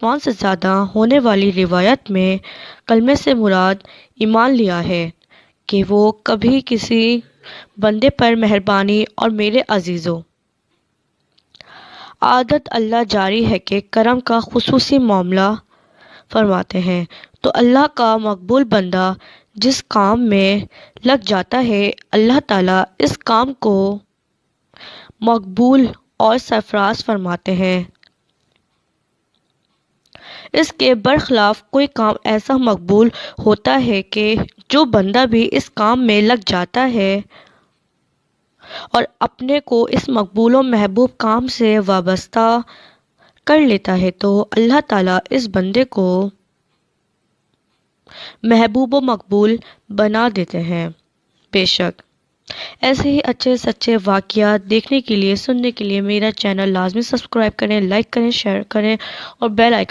آسمان سے زیادہ ہونے والی روایت میں کلمے سے مراد ایمان لیا ہے کہ وہ کبھی کسی بندے پر مہربانی اور میرے عزیزو عادت اللہ جاری ہے کہ کرم کا خصوصی معاملہ فرماتے ہیں، تو اللہ کا مقبول بندہ جس کام میں لگ جاتا ہے اللہ تعالیٰ اس کام کو مقبول اور سرفراز فرماتے ہیں۔ اس کے برخلاف کوئی کام ایسا مقبول ہوتا ہے کہ جو بندہ بھی اس کام میں لگ جاتا ہے اور اپنے کو اس مقبول و محبوب کام سے وابستہ کر لیتا ہے تو اللہ تعالیٰ اس بندے کو محبوب و مقبول بنا دیتے ہیں۔ بے شک ایسے ہی اچھے سچے واقعات دیکھنے کے لیے، سننے کے لیے میرا چینل لازمی سبسکرائب کریں، لائک کریں، شیئر کریں اور بیل آئیکن